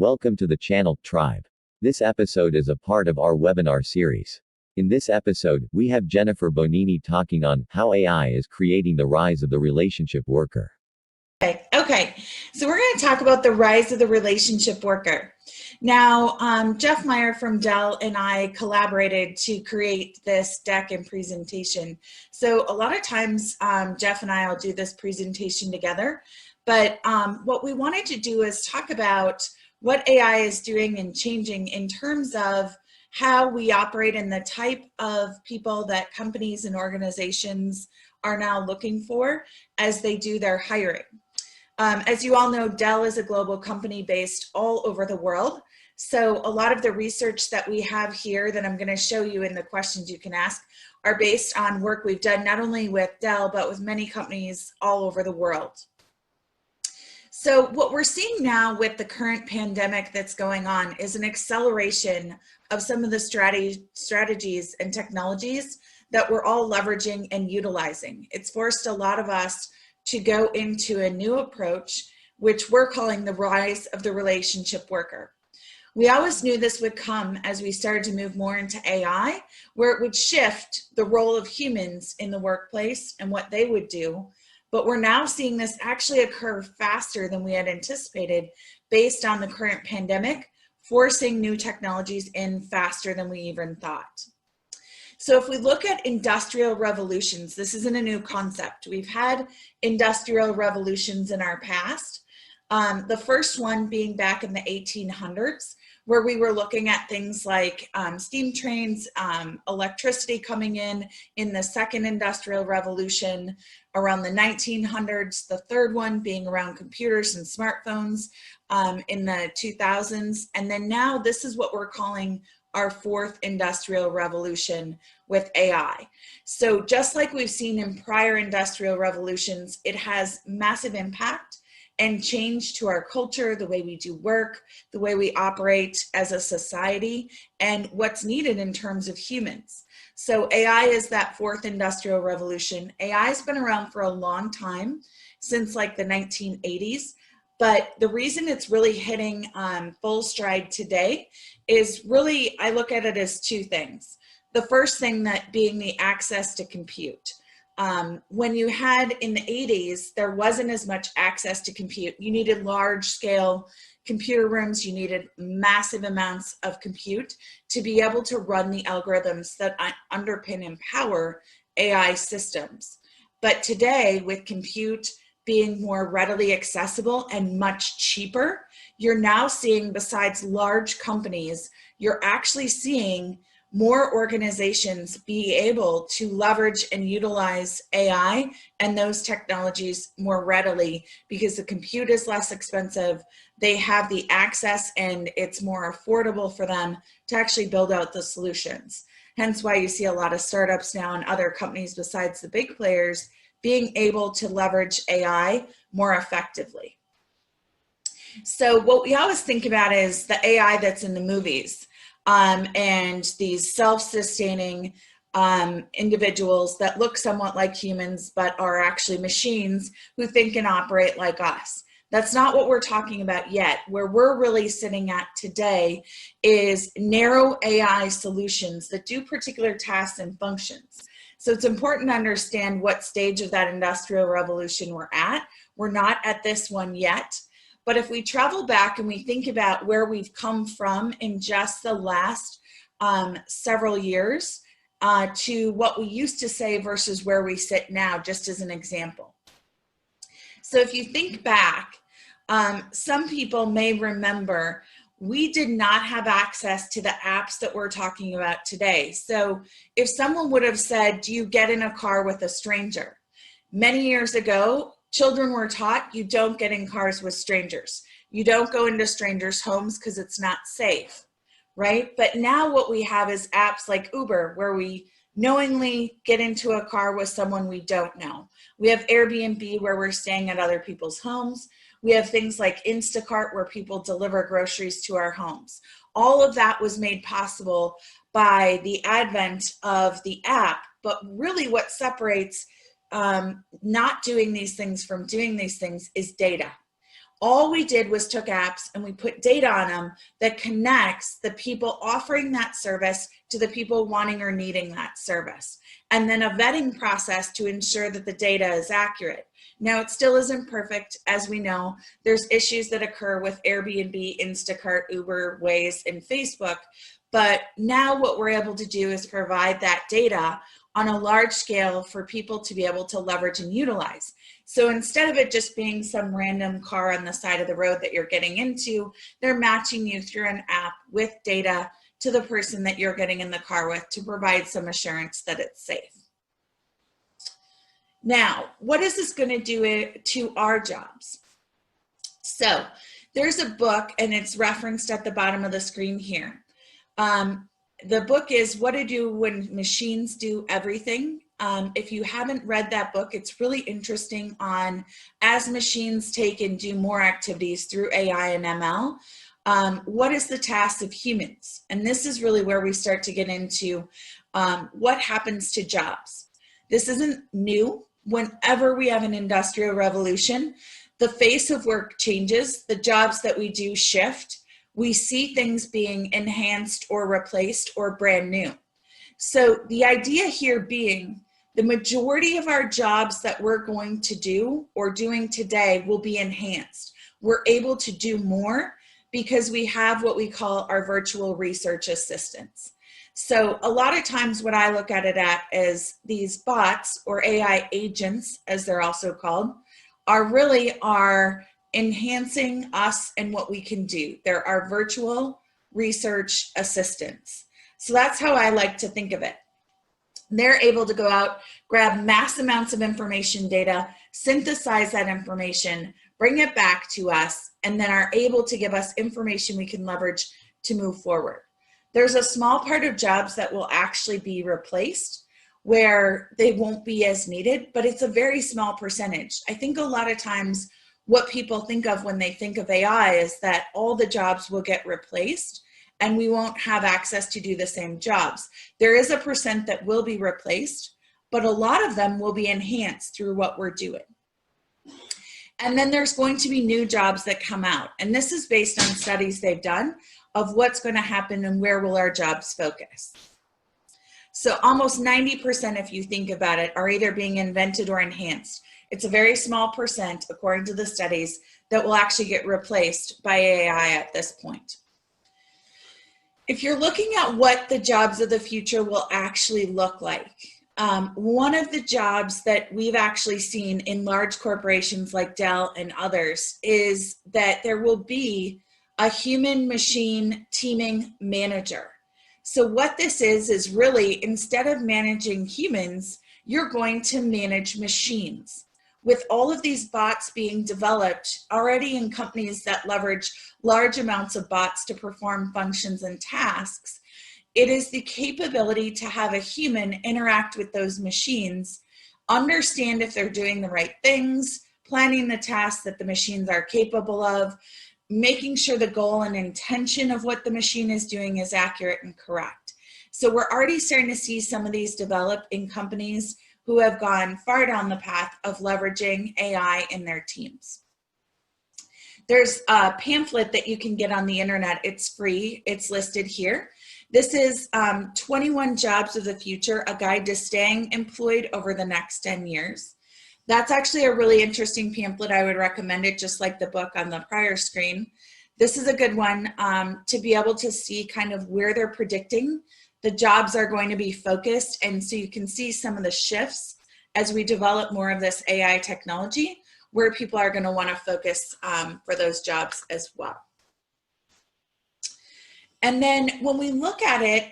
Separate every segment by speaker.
Speaker 1: Welcome to the channel, Tribe. This episode is a part of our webinar series. In this episode, we have Jennifer Bonine talking on how AI is creating the rise of the relationship worker.
Speaker 2: Okay. So we're going to talk about the rise of the relationship worker. Now, Jeff Meyer from Dell and I collaborated to create this deck and presentation. So a lot of times, Jeff and I will do this presentation together. But what we wanted to do is talk about what AI is doing and changing in terms of how we operate and the type of people that companies and organizations are now looking for as they do their hiring. As you all know, Dell is a global company based all over the world. So a lot of the research that we have here that I'm going to show you in the questions you can ask are based on work we've done not only with Dell, but with many companies all over the world. So what we're seeing now with the current pandemic that's going on is an acceleration of some of the strategies and technologies that we're all leveraging and utilizing. It's forced a lot of us to go into a new approach, which we're calling the rise of the relationship worker. We always knew this would come as we started to move more into AI, where it would shift the role of humans in the workplace and what they would do. But we're now seeing this actually occur faster than we had anticipated based on the current pandemic, forcing new technologies in faster than we even thought. So if we look at industrial revolutions, this isn't a new concept. We've had industrial revolutions in our past. The first one being back in the 1800s, where we were looking at things like steam trains, electricity coming in the second industrial revolution around the 1900s, the third one being around computers and smartphones in the 2000s. And then now this is what we're calling our fourth industrial revolution with AI. So just like we've seen in prior industrial revolutions, it has massive impact and change to our culture, the way we do work, the way we operate as a society, and what's needed in terms of humans. So AI is that fourth industrial revolution. AI has been around for a long time, since like the 1980s. But the reason it's really hitting full stride today is really, I look at it as two things. The first thing that being the access to compute. When you had in the 80s, there wasn't as much access to compute. You needed large scale computer rooms. You needed massive amounts of compute to be able to run the algorithms that underpin and power AI systems. But today, with compute being more readily accessible and much cheaper, you're now seeing, besides large companies, you're actually seeing more organizations be able to leverage and utilize AI and those technologies more readily because the compute is less expensive, they have the access, and it's more affordable for them to actually build out the solutions. Hence why you see a lot of startups now and other companies besides the big players being able to leverage AI more effectively. So what we always think about is the AI that's in the movies. And these self-sustaining individuals that look somewhat like humans but are actually machines who think and operate like us. That's not what we're talking about yet. Where we're really sitting at today is narrow AI solutions that do particular tasks and functions. So it's important to understand what stage of that industrial revolution we're at. We're not at this one yet. But if we travel back and we think about where we've come from in just the last several years to what we used to say versus where we sit now, just as an example. So if you think back, some people may remember we did not have access to the apps that we're talking about today. So if someone would have said, do you get in a car with a stranger? Many years ago, children were taught you don't get in cars with strangers. You don't go into strangers' homes because it's not safe, right? But now what we have is apps like Uber, where we knowingly get into a car with someone we don't know. We have Airbnb, where we're staying at other people's homes. We have things like Instacart, where people deliver groceries to our homes. All of that was made possible by the advent of the app, but really what separates not doing these things from doing these things is data. All we did was took apps and we put data on them that connects the people offering that service to the people wanting or needing that service. And then a vetting process to ensure that the data is accurate. Now, it still isn't perfect. As we know, there's issues that occur with Airbnb, Instacart, Uber, Waze, and Facebook. But now what we're able to do is provide that data on a large scale for people to be able to leverage and utilize. So instead of it just being some random car on the side of the road that you're getting into, they're matching you through an app with data to the person that you're getting in the car with to provide some assurance that it's safe. Now, what is this going to do to our jobs? So there's a book, and it's referenced at the bottom of the screen here. The book is What to Do When Machines Do Everything. If you haven't read that book, it's really interesting on as machines take and do more activities through AI and ML, what is the task of humans? And this is really where we start to get into what happens to jobs. This isn't new. Whenever we have an industrial revolution, the face of work changes, the jobs that we do shift. We see things being enhanced or replaced or brand new. So the idea here being the majority of our jobs that we're going to do or doing today will be enhanced. We're able to do more because we have what we call our virtual research assistants. So a lot of times what I look at it at is these bots or AI agents, as they're also called, are really enhancing us and what we can do. They're our virtual research assistants. So that's how I like to think of it. They're able to go out, grab mass amounts of information data, synthesize that information, bring it back to us, and then are able to give us information we can leverage to move forward. There's a small part of jobs that will actually be replaced where they won't be as needed, but it's a very small percentage. I think a lot of times what people think of when they think of AI is that all the jobs will get replaced and we won't have access to do the same jobs. There is a percent that will be replaced, but a lot of them will be enhanced through what we're doing. And then there's going to be new jobs that come out. And this is based on studies they've done of what's going to happen and where will our jobs focus. So almost 90%, if you think about it, are either being invented or enhanced. It's a very small percent, according to the studies, that will actually get replaced by AI at this point. If you're looking at what the jobs of the future will actually look like, one of the jobs that we've actually seen in large corporations like Dell and others is that there will be a human-machine teaming manager. So what this is really, instead of managing humans, you're going to manage machines. With all of these bots being developed already in companies that leverage large amounts of bots to perform functions and tasks, it is the capability to have a human interact with those machines, understand if they're doing the right things, planning the tasks that the machines are capable of, making sure the goal and intention of what the machine is doing is accurate and correct. So we're already starting to see some of these develop in companies who have gone far down the path of leveraging AI in their teams. There's a pamphlet that you can get on the internet. It's free. It's listed here. This is 21 Jobs of the Future, a guide to staying employed over the next 10 years. That's actually a really interesting pamphlet. I would recommend it, just like the book on the prior screen. This is a good one to be able to see kind of where they're predicting the jobs are going to be focused. And so you can see some of the shifts as we develop more of this AI technology, where people are going to want to focus for those jobs as well. And then when we look at it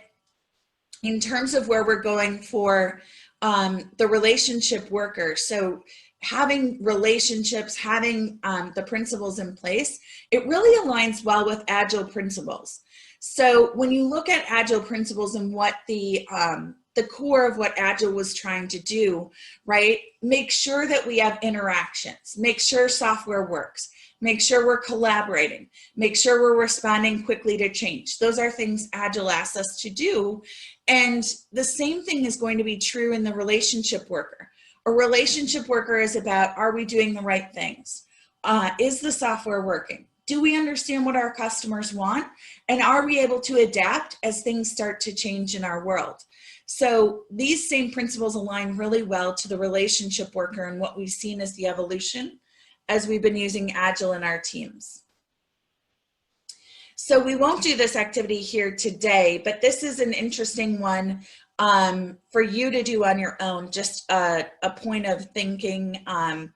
Speaker 2: in terms of where we're going for the relationship worker, so having relationships, having the principles in place, it really aligns well with Agile principles. So when you look at Agile principles and what the core of what Agile was trying to do, right? Make sure that we have interactions, make sure software works, make sure we're collaborating, make sure we're responding quickly to change. Those are things Agile asks us to do. And the same thing is going to be true in the relationship worker. A relationship worker is about, are we doing the right things? Is the software working? Do we understand what our customers want? And are we able to adapt as things start to change in our world? So these same principles align really well to the relationship worker and what we've seen as the evolution as we've been using Agile in our teams. So we won't do this activity here today, but this is an interesting one for you to do on your own, just a point of thinking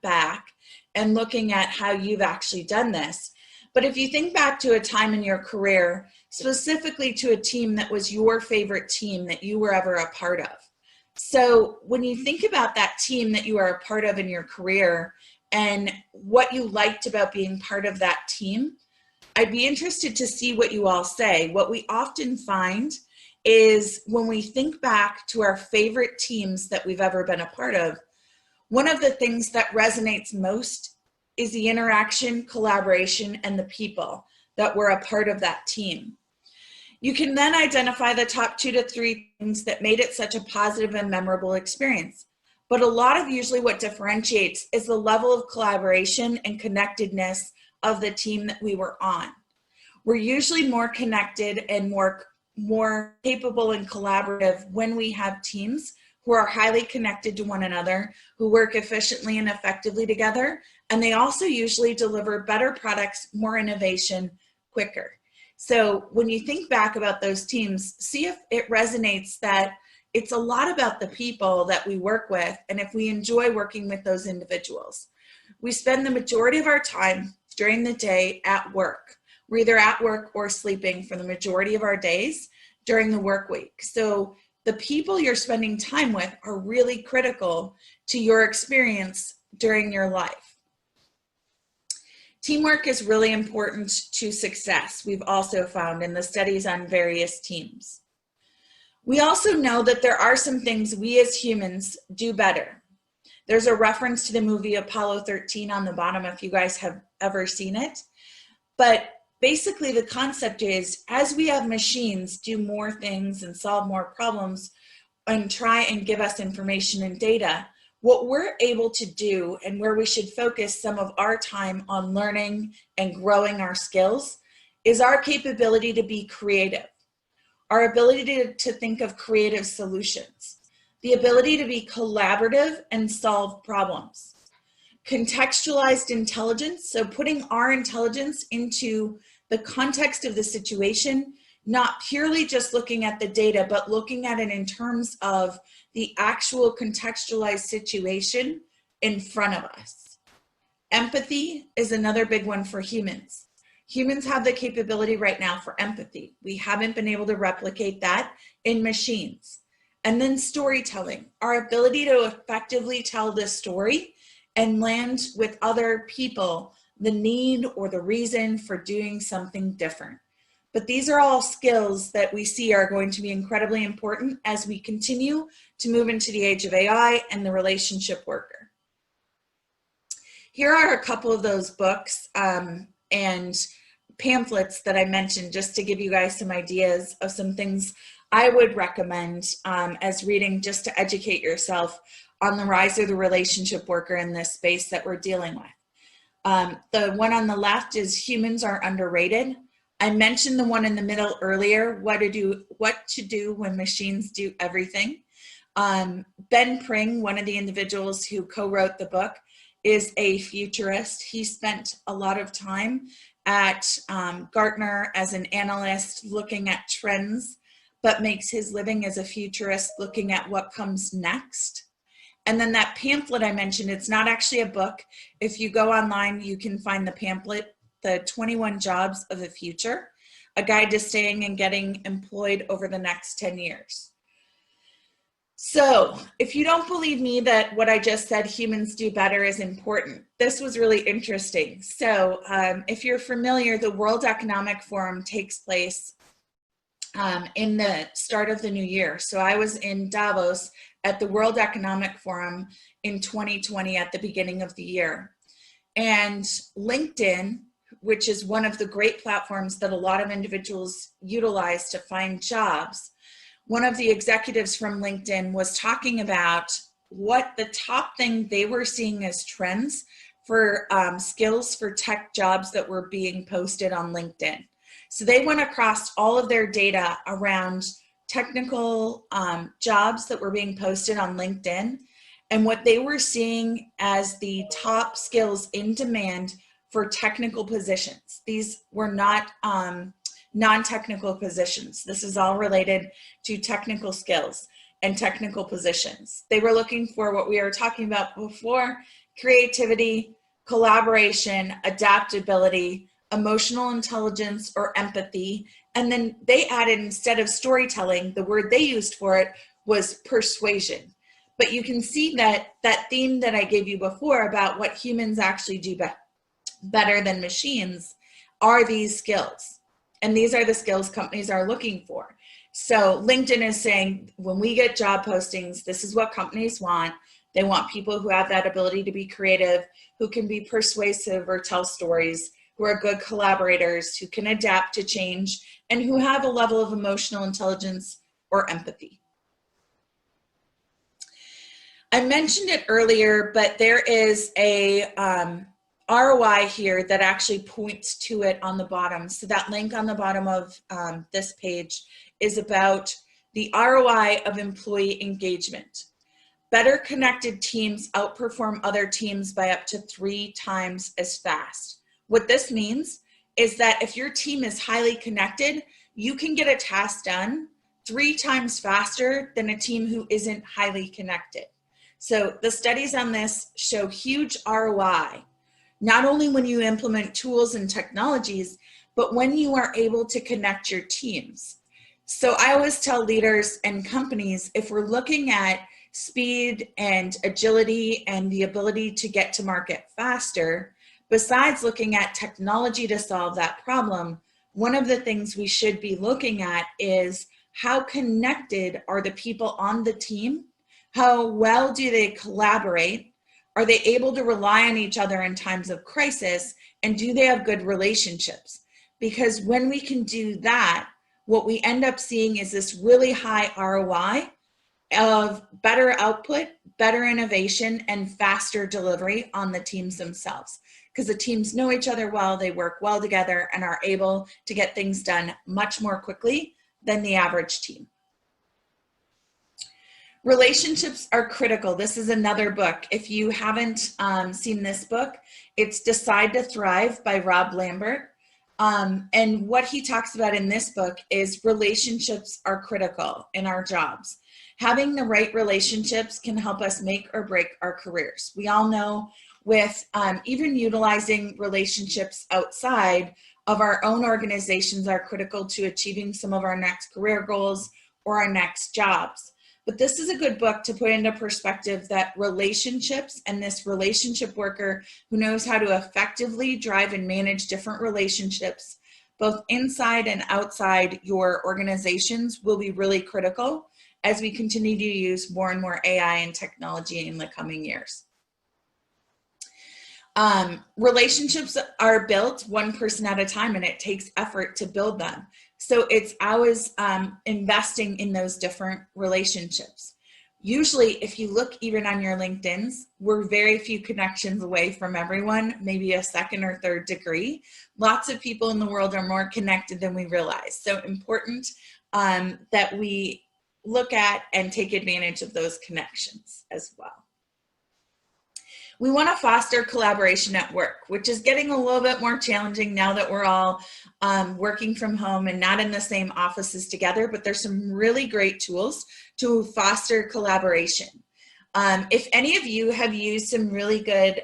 Speaker 2: back and looking at how you've actually done this. But if you think back to a time in your career, specifically to a team that was your favorite team that you were ever a part of. So when you think about that team that you are a part of in your career and what you liked about being part of that team, I'd be interested to see what you all say. What we often find is when we think back to our favorite teams that we've ever been a part of, one of the things that resonates most is the interaction, collaboration, and the people that were a part of that team. You can then identify the top 2 to 3 things that made it such a positive and memorable experience. But a lot of usually what differentiates is the level of collaboration and connectedness of the team that we were on. We're usually more connected and more capable and collaborative when we have teams who are highly connected to one another, who work efficiently and effectively together, and they also usually deliver better products, more innovation, quicker. So when you think back about those teams, see if it resonates that it's a lot about the people that we work with and if we enjoy working with those individuals. We spend the majority of our time during the day at work. We're either at work or sleeping for the majority of our days during the work week. So the people you're spending time with are really critical to your experience during your life. Teamwork is really important to success, we've also found in the studies on various teams. We also know that there are some things we as humans do better. There's a reference to the movie Apollo 13 on the bottom if you guys have ever seen it. But basically the concept is, as we have machines do more things and solve more problems and try and give us information and data, what we're able to do and where we should focus some of our time on learning and growing our skills is our capability to be creative, our ability to think of creative solutions, the ability to be collaborative and solve problems. Contextualized intelligence, so putting our intelligence into the context of the situation, not purely just looking at the data, but looking at it in terms of the actual contextualized situation in front of us. Empathy is another big one for humans. Humans have the capability right now for empathy. We haven't been able to replicate that in machines. And then storytelling, our ability to effectively tell this story and land with other people the need or the reason for doing something different. But these are all skills that we see are going to be incredibly important as we continue to move into the age of AI and the relationship worker. Here are a couple of those books and pamphlets that I mentioned just to give you guys some ideas of some things I would recommend as reading just to educate yourself on the rise of the relationship worker in this space that we're dealing with. The one on the left is Humans Are Underrated. I mentioned the one in the middle earlier, what to do when machines do everything. Ben Pring, one of the individuals who co-wrote the book, is a futurist. He spent a lot of time at Gartner as an analyst looking at trends, but makes his living as a futurist looking at what comes next. And then that pamphlet I mentioned, it's not actually a book. If you go online, you can find the pamphlet, The 21 Jobs of the Future, a guide to staying and getting employed over the next 10 years. So if you don't believe me that what I just said, humans do better, is important, this was really interesting. So if you're familiar, the World Economic Forum takes place in the start of the new year. So I was in Davos at the World Economic Forum in 2020 at the beginning of the year. And LinkedIn, which is one of the great platforms that a lot of individuals utilize to find jobs, one of the executives from LinkedIn was talking about what the top thing they were seeing as trends for skills for tech jobs that were being posted on LinkedIn. So they went across all of their data around technical jobs that were being posted on LinkedIn, and what they were seeing as the top skills in demand for technical positions. These were not non-technical positions. This is all related to technical skills and technical positions. They were looking for what we were talking about before: creativity, collaboration, adaptability, emotional intelligence or empathy. And then they added, instead of storytelling, the word they used for it was persuasion. But you can see that that theme that I gave you before about what humans actually do better than machines are these skills. And these are the skills companies are looking for. So LinkedIn is saying, when we get job postings, this is what companies want. They want people who have that ability to be creative, who can be persuasive or tell stories, who are good collaborators, who can adapt to change, and who have a level of emotional intelligence or empathy. I mentioned it earlier, but there is a ROI here that actually points to it on the bottom. So that link on the bottom of this page is about the ROI of employee engagement. Better connected teams outperform other teams by up to 3 times as fast. What this means is that if your team is highly connected, you can get a task done 3 times faster than a team who isn't highly connected. So the studies on this show huge ROI, not only when you implement tools and technologies, but when you are able to connect your teams. So I always tell leaders and companies, if we're looking at speed and agility and the ability to get to market faster, besides looking at technology to solve that problem, one of the things we should be looking at is how connected are the people on the team? How well do they collaborate? Are they able to rely on each other in times of crisis? And do they have good relationships? Because when we can do that, what we end up seeing is this really high ROI of better output, better innovation, and faster delivery on the teams themselves. Because the teams know each other well, they work well together, and are able to get things done much more quickly than the average team. Relationships are critical. This is another book. If you haven't seen this book, it's Decide to Thrive by Rob Lambert. And what he talks about in this book is relationships are critical in our jobs. Having the right relationships can help us make or break our careers. We all know with even utilizing relationships outside of our own organizations are critical to achieving some of our next career goals or our next jobs. But this is a good book to put into perspective that relationships and this relationship worker who knows how to effectively drive and manage different relationships, both inside and outside your organizations, will be really critical as we continue to use more and more AI and technology in the coming years. Relationships are built one person at a time, and it takes effort to build them. So it's always investing in those different relationships. Usually, if you look even on your LinkedIns, we're very few connections away from everyone, maybe a second or third degree. Lots of people in the world are more connected than we realize. So important that we look at and take advantage of those connections as well. We want to foster collaboration at work, which is getting a little bit more challenging now that we're all working from home and not in the same offices together, but there's some really great tools to foster collaboration. If any of you have used some really good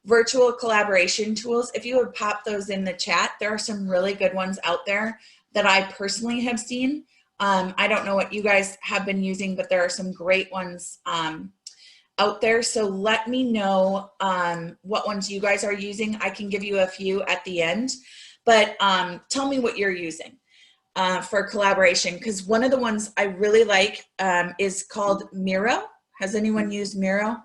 Speaker 2: virtual collaboration tools, if you would pop those in the chat, there are some really good ones out there that I personally have seen. I don't know what you guys have been using, but there are some great ones out there. So let me know what ones you guys are using. I can give you a few at the end, but tell me what you're using for collaboration, because one of the ones I really like is called Miro. Has anyone used Miro?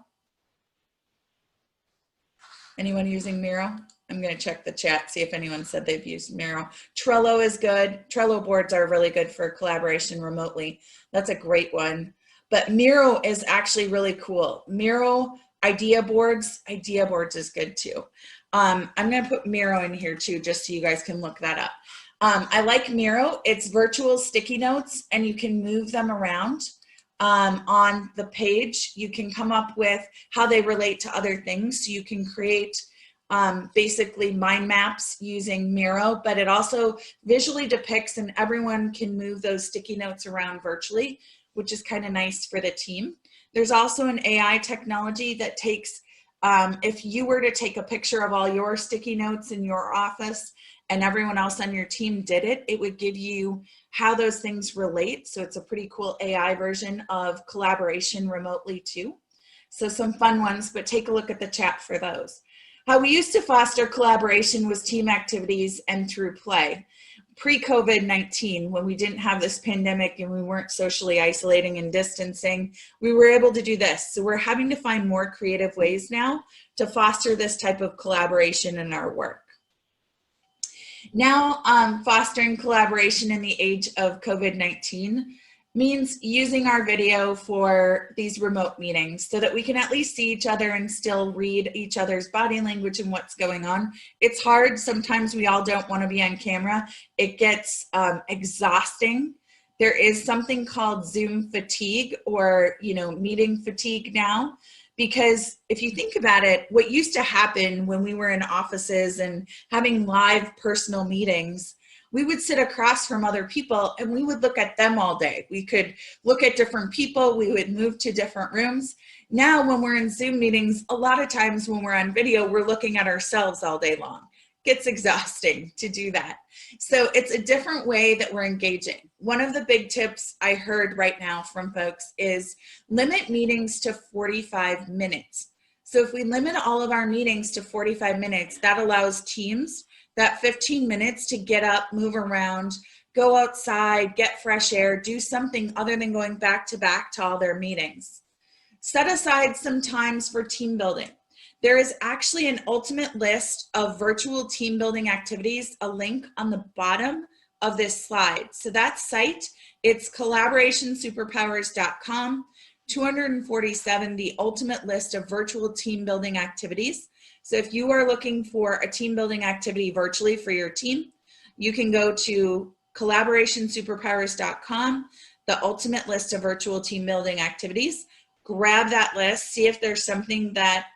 Speaker 2: Anyone using Miro? I'm going to check the chat, see if anyone said they've used Miro. Trello is good. Trello boards are really good for collaboration remotely. That's a great one. But Miro is actually really cool. Miro idea boards is good too. I'm going to put Miro in here too, just so you guys can look that up. I like Miro. It's virtual sticky notes, and you can move them around on the page. You can come up with how they relate to other things. So you can create basically mind maps using Miro, but it also visually depicts, and everyone can move those sticky notes around virtually, which is kind of nice for the team. There's also an AI technology that takes, if you were to take a picture of all your sticky notes in your office and everyone else on your team did it, it would give you how those things relate. So it's a pretty cool AI version of collaboration remotely too. So some fun ones, but take a look at the chat for those. How we used to foster collaboration was team activities and through play. Pre-COVID-19, when we didn't have this pandemic and we weren't socially isolating and distancing, we were able to do this. So we're having to find more creative ways now to foster this type of collaboration in our work. Now, fostering collaboration in the age of COVID-19 means using our video for these remote meetings so that we can at least see each other and still read each other's body language and what's going on. It's hard. Sometimes we all don't want to be on camera. It gets exhausting. There is something called Zoom fatigue, or meeting fatigue now. Because if you think about it, what used to happen when we were in offices and having live personal meetings, we would sit across from other people and we would look at them all day. We could look at different people. We would move to different rooms. Now, when we're in Zoom meetings, a lot of times when we're on video, we're looking at ourselves all day long. It gets exhausting to do that. So it's a different way that we're engaging. One of the big tips I heard right now from folks is limit meetings to 45 minutes. So if we limit all of our meetings to 45 minutes, that allows teams that 15 minutes to get up, move around, go outside, get fresh air, do something other than going back to all their meetings. Set aside some times for team building. There is actually an ultimate list of virtual team building activities, a link on the bottom of this slide. So that site, it's collaborationsuperpowers.com, 247, the ultimate list of virtual team building activities. So if you are looking for a team building activity virtually for your team, you can go to collaborationsuperpowers.com, the ultimate list of virtual team building activities. Grab that list, see if there's something that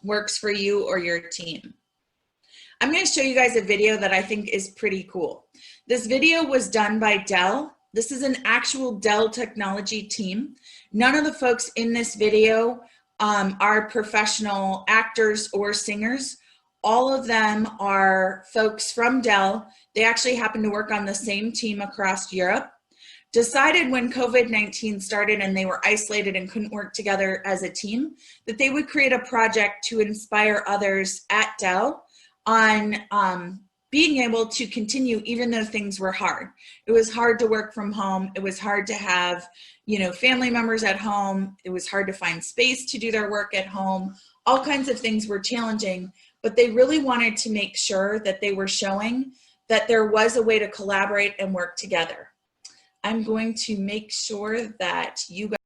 Speaker 2: works for you or your team. I'm going to show you guys a video that I think is pretty cool. This video was done by Dell. This is an actual Dell technology team. None of the folks in this video are professional actors or singers. All of them are folks from Dell. They actually happen to work on the same team across Europe. Decided when COVID-19 started and they were isolated and couldn't work together as a team, that they would create a project to inspire others at Dell on being able to continue even though things were hard. It was hard to work from home. It was hard to have, family members at home. It was hard to find space to do their work at home. All kinds of things were challenging, but they really wanted to make sure that they were showing that there was a way to collaborate and work together. I'm going to make sure that you guys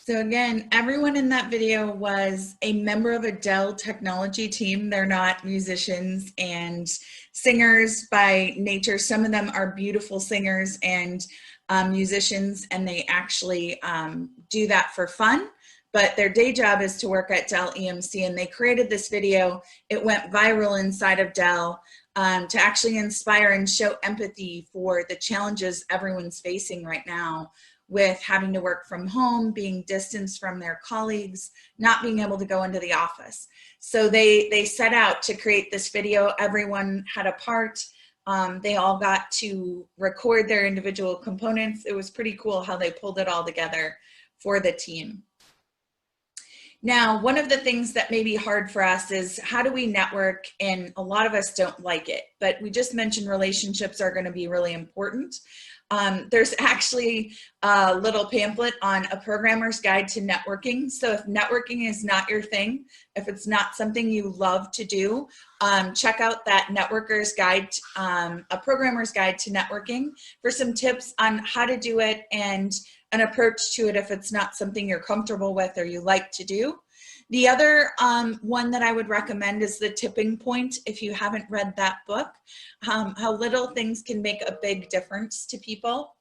Speaker 2: So again, everyone in that video was a member of a Dell technology team. They're not musicians and singers by nature. Some of them are beautiful singers and musicians, and they actually do that for fun. But their day job is to work at Dell EMC, and they created this video. It went viral inside of Dell to actually inspire and show empathy for the challenges everyone's facing right now with having to work from home, being distanced from their colleagues, not being able to go into the office. So they set out to create this video. Everyone had a part. They all got to record their individual components. It was pretty cool how they pulled it all together for the team. Now, one of the things that may be hard for us is how do we network? And a lot of us don't like it, but we just mentioned relationships are going to be really important. There's actually a little pamphlet on a programmer's guide to networking. So if networking is not your thing, if it's not something you love to do, check out that networker's guide, a programmer's guide to networking for some tips on how to do it and an approach to it if it's not something you're comfortable with or you like to do. The other one that I would recommend is The Tipping Point, if you haven't read that book, how little things can make a big difference to people.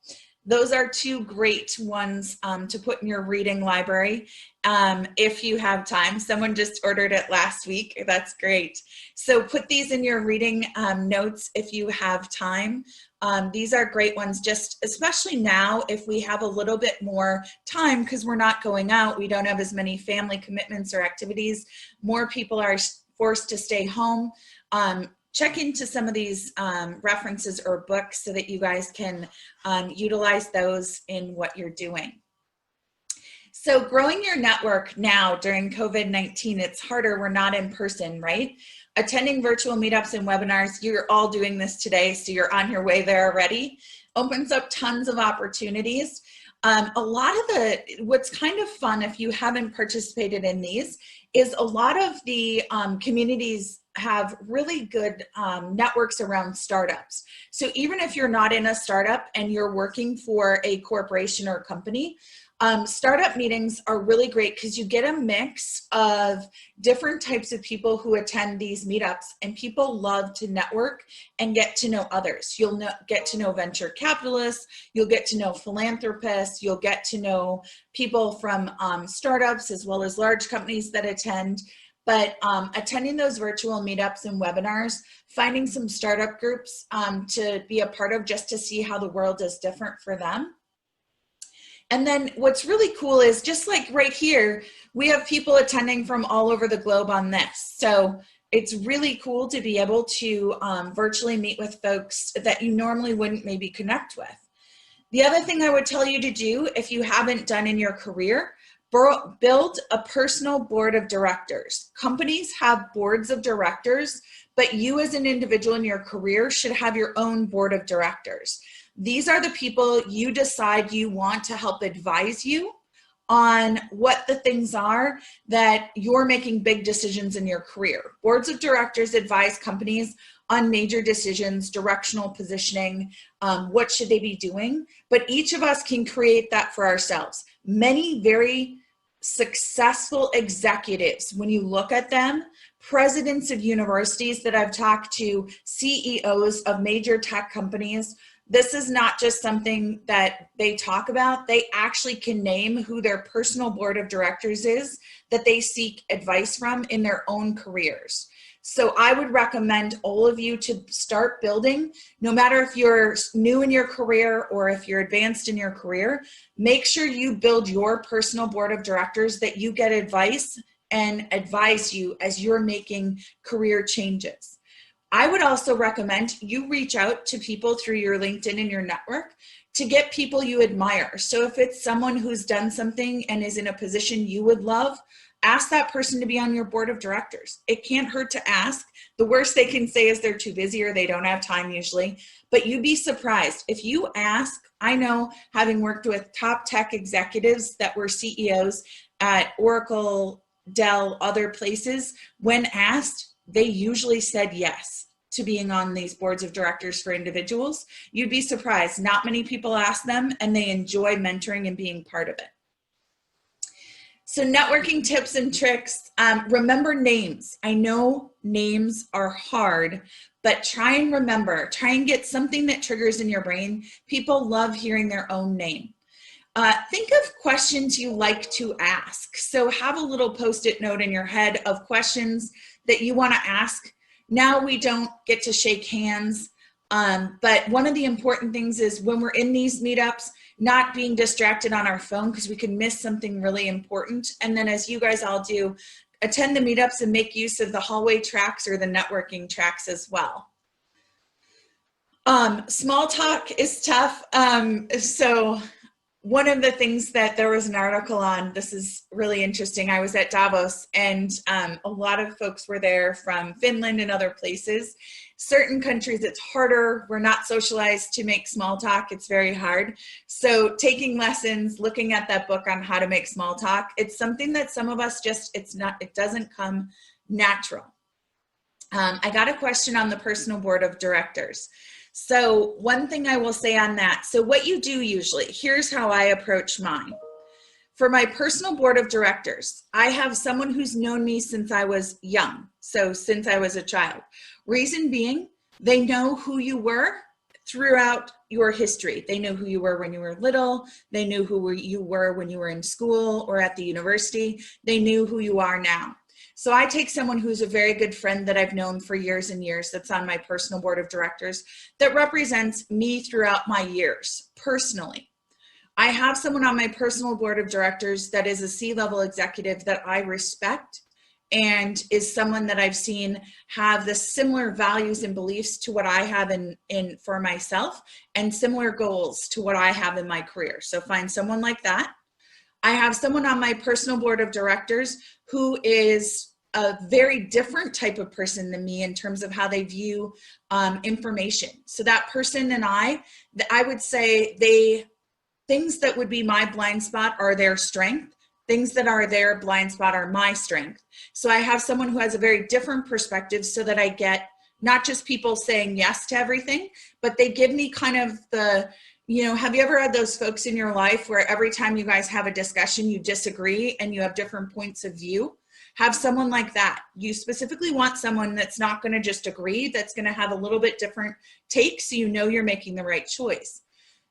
Speaker 2: Those are two great ones to put in your reading library if you have time. Someone just ordered it last week. That's great. So put these in your reading notes if you have time. These are great ones, just especially now if we have a little bit more time because we're not going out, we don't have as many family commitments or activities. More people are forced to stay home. Check into some of these references or books so that you guys can utilize those in what you're doing. So growing your network now during COVID-19, it's harder. We're not in person, right? Attending virtual meetups and webinars, you're all doing this today, so you're on your way there already. Opens up tons of opportunities. A lot of what's kind of fun if you haven't participated in these is a lot of the communities have really good networks around startups. So even if you're not in a startup and you're working for a corporation or company, startup meetings are really great because you get a mix of different types of people who attend these meetups, and people love to network and get to know others. You'll get to know venture capitalists, you'll get to know philanthropists, you'll get to know people from startups as well as large companies that attend. But attending those virtual meetups and webinars, finding some startup groups to be a part of just to see how the world is different for them. And then what's really cool is just like right here, we have people attending from all over the globe on this. So it's really cool to be able to virtually meet with folks that you normally wouldn't maybe connect with. The other thing I would tell you to do if you haven't done in your career, build a personal board of directors. Companies have boards of directors, but you as an individual in your career should have your own board of directors. These are the people you decide you want to help advise you on what the things are that you're making big decisions in your career. Boards of directors advise companies on major decisions, directional positioning, what should they be doing, but each of us can create that for ourselves. Many very successful executives, when you look at them, presidents of universities that I've talked to, CEOs of major tech companies, this is not just something that they talk about. They actually can name who their personal board of directors is that they seek advice from in their own careers. So I would recommend all of you to start building, no matter if you're new in your career or if you're advanced in your career, make sure you build your personal board of directors that you get advice and advise you as you're making career changes. I would also recommend you reach out to people through your LinkedIn and your network to get people you admire. So if it's someone who's done something and is in a position you would love, ask that person to be on your board of directors. It can't hurt to ask. The worst they can say is they're too busy or they don't have time usually, but you'd be surprised. If you ask, I know having worked with top tech executives that were CEOs at Oracle, Dell, other places, when asked, they usually said yes to being on these boards of directors for individuals. You'd be surprised. Not many people ask them, and they enjoy mentoring and being part of it. So networking tips and tricks, remember names. I know names are hard, but try and remember, try and get something that triggers in your brain. People love hearing their own name. Think of questions you like to ask. So have a little Post-it note in your head of questions that you want to ask. Now we don't get to shake hands, but one of the important things is when we're in these meetups, not being distracted on our phone because we can miss something really important. And then as you guys all do, attend the meetups and make use of the hallway tracks or the networking tracks as well. Small talk is tough. So one of the things that there was an article on, this is really interesting. I was at Davos and a lot of folks were there from Finland and other places. Certain countries, it's harder. We're not socialized to make small talk. It's very hard. So taking lessons, looking at that book on how to make small talk, it's something that some of us just, it doesn't come natural. I got a question on the personal board of directors. So one thing I will say on that, so what you do usually, here's how I approach mine. For my personal board of directors, I have someone who's known me since I was young, so since I was a child. Reason being, they know who you were throughout your history. They know who you were when you were little. They knew who you were when you were in school or at the university. They knew who you are now. So I take someone who's a very good friend that I've known for years and years that's on my personal board of directors that represents me throughout my years personally. I have someone on my personal board of directors that is a C-level executive that I respect and is someone that I've seen have the similar values and beliefs to what I have in for myself and similar goals to what I have in my career. So find someone like that. I have someone on my personal board of directors who is a very different type of person than me in terms of how they view information. So that person and I would say things that would be my blind spot are their strength. Things that are their blind spot are my strength. So I have someone who has a very different perspective so that I get not just people saying yes to everything, but they give me kind of the, you know, have you ever had those folks in your life where every time you guys have a discussion, you disagree and you have different points of view? Have someone like that. You specifically want someone that's not going to just agree, that's going to have a little bit different take so you know you're making the right choice.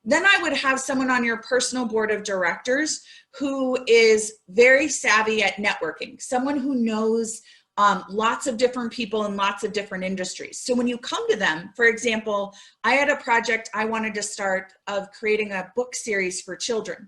Speaker 2: Then I would have someone on your personal board of directors who is very savvy at networking, someone who knows lots of different people in lots of different industries. So when you come to them, for example, I had a project I wanted to start of creating a book series for children.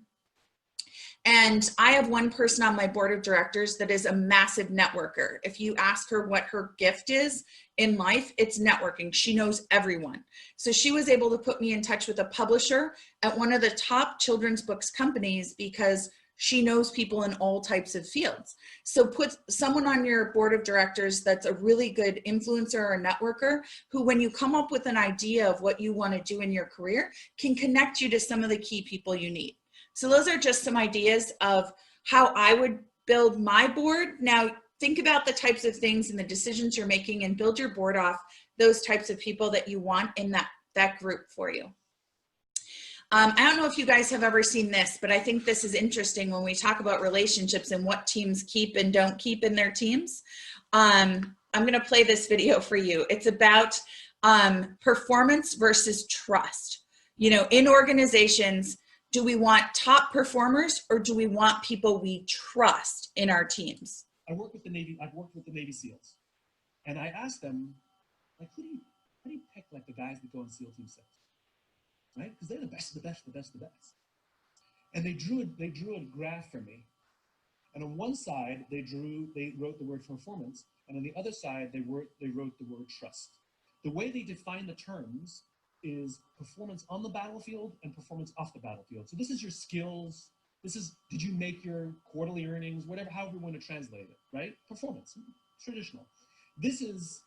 Speaker 2: And I have one person on my board of directors that is a massive networker. If you ask her what her gift is in life, it's networking. She knows everyone. So she was able to put me in touch with a publisher at one of the top children's books companies because she knows people in all types of fields. So put someone on your board of directors that's a really good influencer or networker who, when you come up with an idea of what you want to do in your career, can connect you to some of the key people you need. So those are just some ideas of how I would build my board. Now think about the types of things and the decisions you're making and build your board off those types of people that you want in that group for you. I don't know if you guys have ever seen this, but I think this is interesting when we talk about relationships and what teams keep and don't keep in their teams. I'm going to play this video for you. It's about performance versus trust. You know, in organizations, do we want top performers or do we want people we trust in our teams?
Speaker 3: I've worked with the Navy SEALs, and I asked them, like, how do you pick like the guys that go on SEAL Team 6, right? Because they're the best, the best, the best, the best. And they drew a graph for me, and on one side they wrote the word performance, and on the other side they wrote the word trust. The way they define the terms is performance on the battlefield and performance off the battlefield. So this is your skills. This is, did you make your quarterly earnings, whatever, however you want to translate it, right? Performance, traditional. This is,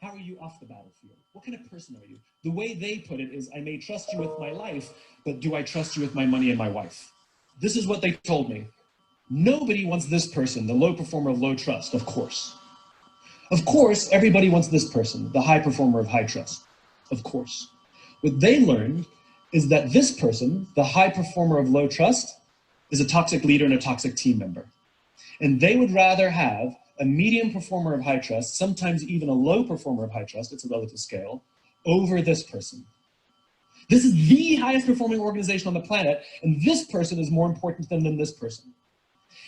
Speaker 3: how are you off the battlefield? What kind of person are you? The way they put it is, I may trust you with my life, but do I trust you with my money and my wife? This is what they told me. Nobody wants this person, the low performer of low trust, of course. Of course, everybody wants this person, the high performer of high trust, of course. What they learned is that this person, the high performer of low trust, is a toxic leader and a toxic team member. And they would rather have a medium performer of high trust, sometimes even a low performer of high trust, it's a relative scale, over this person. This is the highest performing organization on the planet, and this person is more important than this person.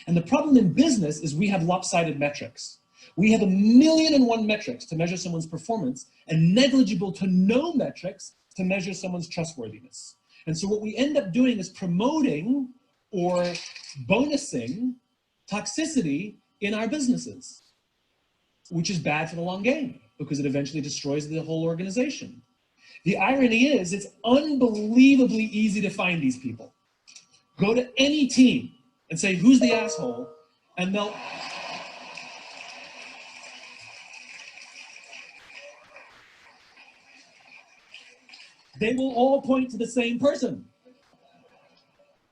Speaker 3: And the problem in business is we have lopsided metrics. We have 1,000,001 metrics to measure someone's performance and negligible to no metrics to measure someone's trustworthiness. And so what we end up doing is promoting or bonusing toxicity in our businesses, which is bad for the long game because it eventually destroys the whole organization. The irony is it's unbelievably easy to find these people. Go to any team and say, who's the asshole? And they will all point to the same person.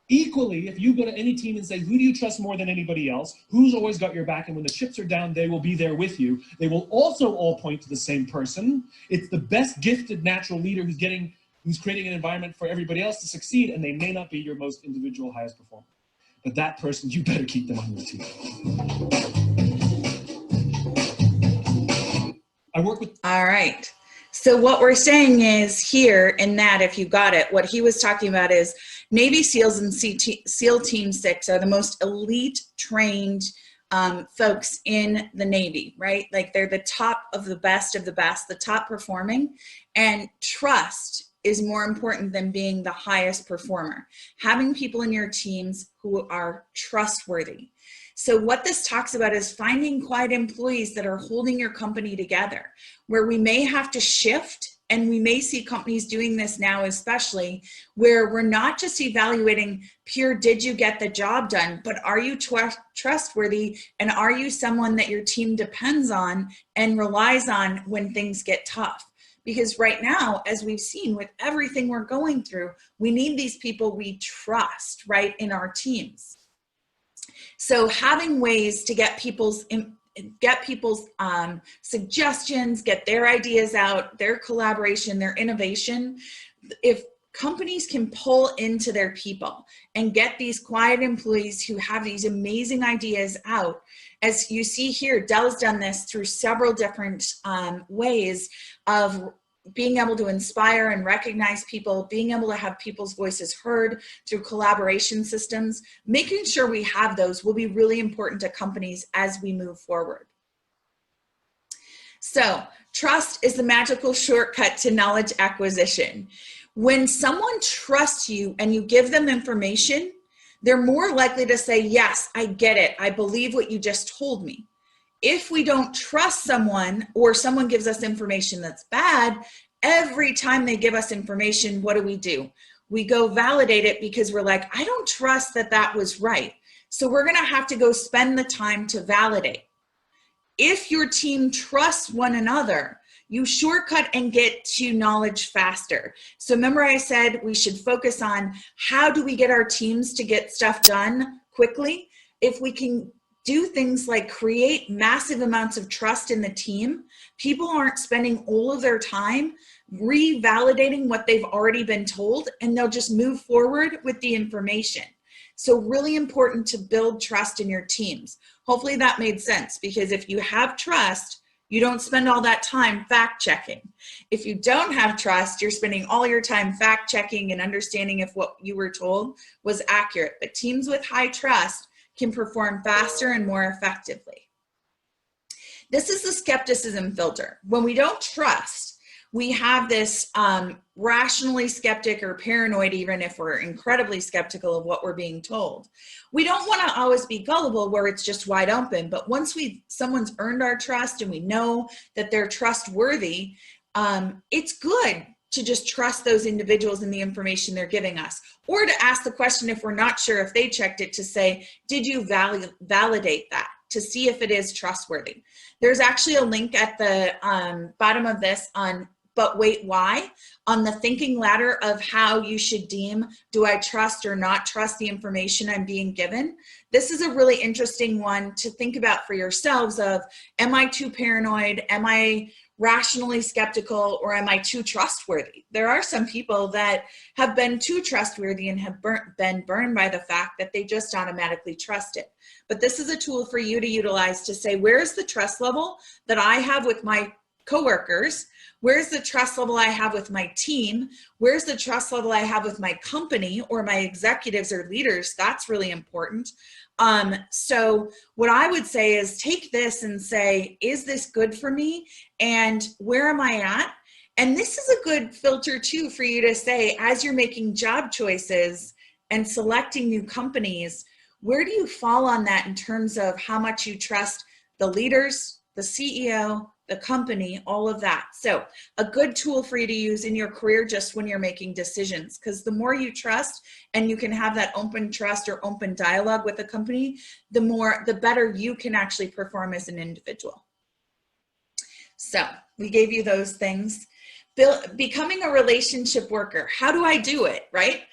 Speaker 3: Equally, if you go to any team and say, who do you trust more than anybody else? Who's always got your back? And when the chips are down, they will be there with you. They will also all point to the same person. It's the best gifted natural leader who's creating an environment for everybody else to succeed, and they may not be your most individual highest performer. But that person, you better keep them on your team. I work with...
Speaker 2: All right. So what we're saying is here in that, if you got it, what he was talking about is Navy SEALs and SEAL Team 6 are the most elite trained folks in the Navy, right? Like they're the top of the best, the top performing, and trust is more important than being the highest performer. Having people in your teams who are trustworthy. So what this talks about is finding quiet employees that are holding your company together, where we may have to shift, and we may see companies doing this now, especially where we're not just evaluating pure, did you get the job done, but are you trustworthy, and are you someone that your team depends on and relies on when things get tough? Because right now, as we've seen with everything we're going through, we need these people we trust, right, in our teams. So having ways to get people's suggestions, get their ideas out, their collaboration, their innovation. If companies can pull into their people and get these quiet employees who have these amazing ideas out, as you see here, Dell's done this through several different ways of being able to inspire and recognize people, being able to have people's voices heard through collaboration systems. Making sure we have those will be really important to companies as we move forward. So, trust is the magical shortcut to knowledge acquisition. When someone trusts you and you give them information, they're more likely to say, yes, I get it. I believe what you just told me. If we don't trust someone, or someone gives us information that's bad, every time they give us information, what do? We go validate it because we're like, I don't trust that that was right. So we're going to have to go spend the time to validate. If your team trusts one another, you shortcut and get to knowledge faster. So remember I said we should focus on how do we get our teams to get stuff done quickly? If we can do things like create massive amounts of trust in the team, people aren't spending all of their time revalidating what they've already been told, and they'll just move forward with the information. So really important to build trust in your teams. Hopefully that made sense, because if you have trust, you don't spend all that time fact checking. If you don't have trust, you're spending all your time fact checking and understanding if what you were told was accurate. But teams with high trust can perform faster and more effectively. This is the skepticism filter. When we don't trust, we have this rationally skeptic or paranoid, even if we're incredibly skeptical of what we're being told. We don't want to always be gullible where it's just wide open, but once someone's earned our trust and we know that they're trustworthy, it's good to just trust those individuals and the information they're giving us, or to ask the question if we're not sure if they checked it, to say, did you validate that, to see if it is trustworthy. There's actually a link at the bottom of this on But Wait, Why, on the thinking ladder of how you should deem, do I trust or not trust the information I'm being given? This is a really interesting one to think about for yourselves of, am I too paranoid? Am I rationally skeptical, or am I too trustworthy? There are some people that have been too trustworthy and have been burned by the fact that they just automatically trust it. but this is a tool for you to utilize to say, where's the trust level that I have with my coworkers? Where's the trust level I have with my team? Where's the trust level I have with my company or my executives or leaders? That's really important. So what I would say is take this and say, is this good for me? And where am I at? And this is a good filter too for you to say, as you're making job choices and selecting new companies, where do you fall on that in terms of how much you trust the leaders, the CEO, the company, all of that. So a good tool for you to use in your career just when you're making decisions, because the more you trust and you can have that open trust or open dialogue with the company, the better you can actually perform as an individual. So we gave you those things. Becoming a relationship worker. How do I do it, right?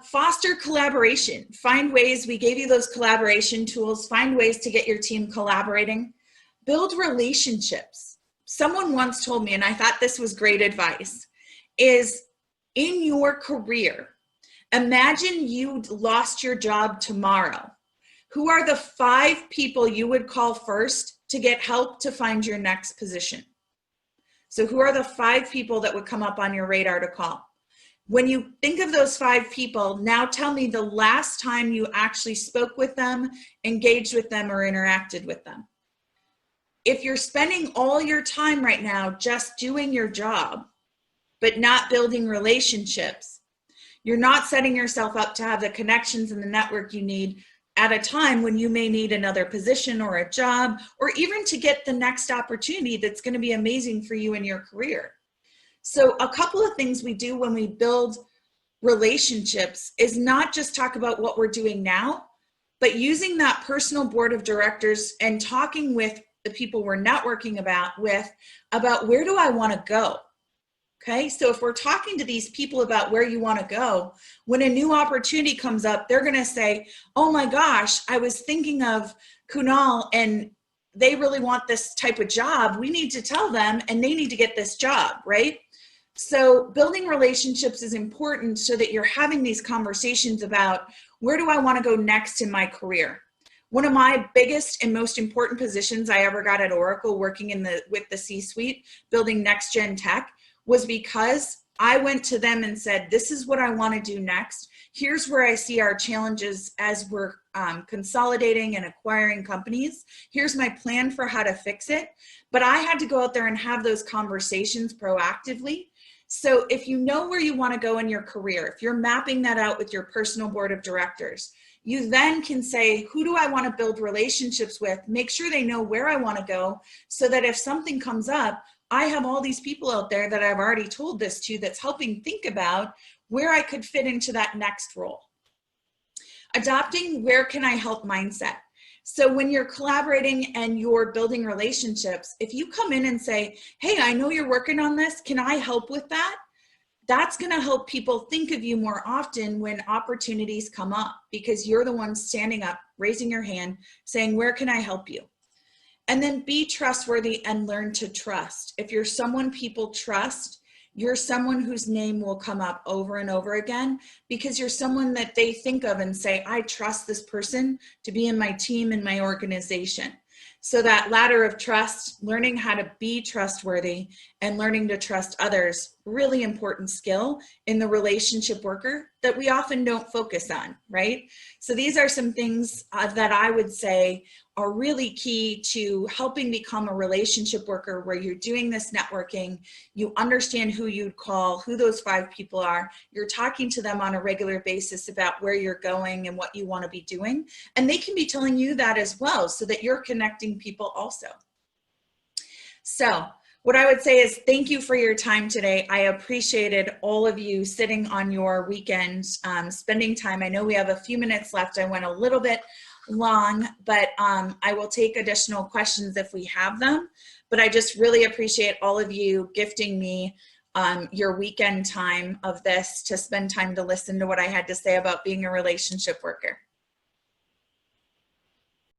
Speaker 2: Foster collaboration. Find ways, we gave you those collaboration tools, find ways to get your team collaborating. Build relationships. Someone once told me, and I thought this was great advice, is in your career, imagine you lost your job tomorrow. Who are the 5 people you would call first to get help to find your next position? So who are the 5 people that would come up on your radar to call? When you think of those 5 people, now tell me the last time you actually spoke with them, engaged with them, or interacted with them. If you're spending all your time right now just doing your job, but not building relationships, you're not setting yourself up to have the connections and the network you need at a time when you may need another position or a job, or even to get the next opportunity that's going to be amazing for you in your career. So a couple of things we do when we build relationships is not just talk about what we're doing now, but using that personal board of directors and talking with the people we're networking about where do I want to go? Okay, so if we're talking to these people about where you want to go, when a new opportunity comes up, they're going to say, oh my gosh, I was thinking of Kunal and they really want this type of job. We need to tell them and they need to get this job, right? So building relationships is important so that you're having these conversations about where do I want to go next in my career? One of my biggest and most important positions I ever got at Oracle, working with the C-suite, building next gen tech, was because I went to them and said, this is what I want to do next. Here's where I see our challenges as we're consolidating and acquiring companies. Here's my plan for how to fix it. But I had to go out there and have those conversations proactively. So if you know where you want to go in your career, if you're mapping that out with your personal board of directors, you then can say, who do I want to build relationships with? Make sure they know where I want to go so that if something comes up, I have all these people out there that I've already told this to that's helping think about where I could fit into that next role. Adopting where can I help mindset. So when you're collaborating and you're building relationships, if you come in and say, hey, I know you're working on this, can I help with that? That's going to help people think of you more often when opportunities come up, because you're the one standing up, raising your hand, saying, where can I help you? And then be trustworthy and learn to trust. If you're someone people trust, you're someone whose name will come up over and over again, because you're someone that they think of and say, I trust this person to be in my team and my organization. So that ladder of trust, learning how to be trustworthy and learning to trust others, really important skill in the relationship worker that we often don't focus on, right? So these are some things that I would say are really key to helping become a relationship worker, where you're doing this networking, you understand who you'd call, who those 5 people are, you're talking to them on a regular basis about where you're going and what you want to be doing, and they can be telling you that as well, so that you're connecting people also. So what I would say is thank you for your time today. I appreciated all of you sitting on your weekends, spending time. I know we have a few minutes left. I went a little bit long, but I will take additional questions if we have them. But I just really appreciate all of you gifting me your weekend time of this to spend time to listen to what I had to say about being a relationship worker.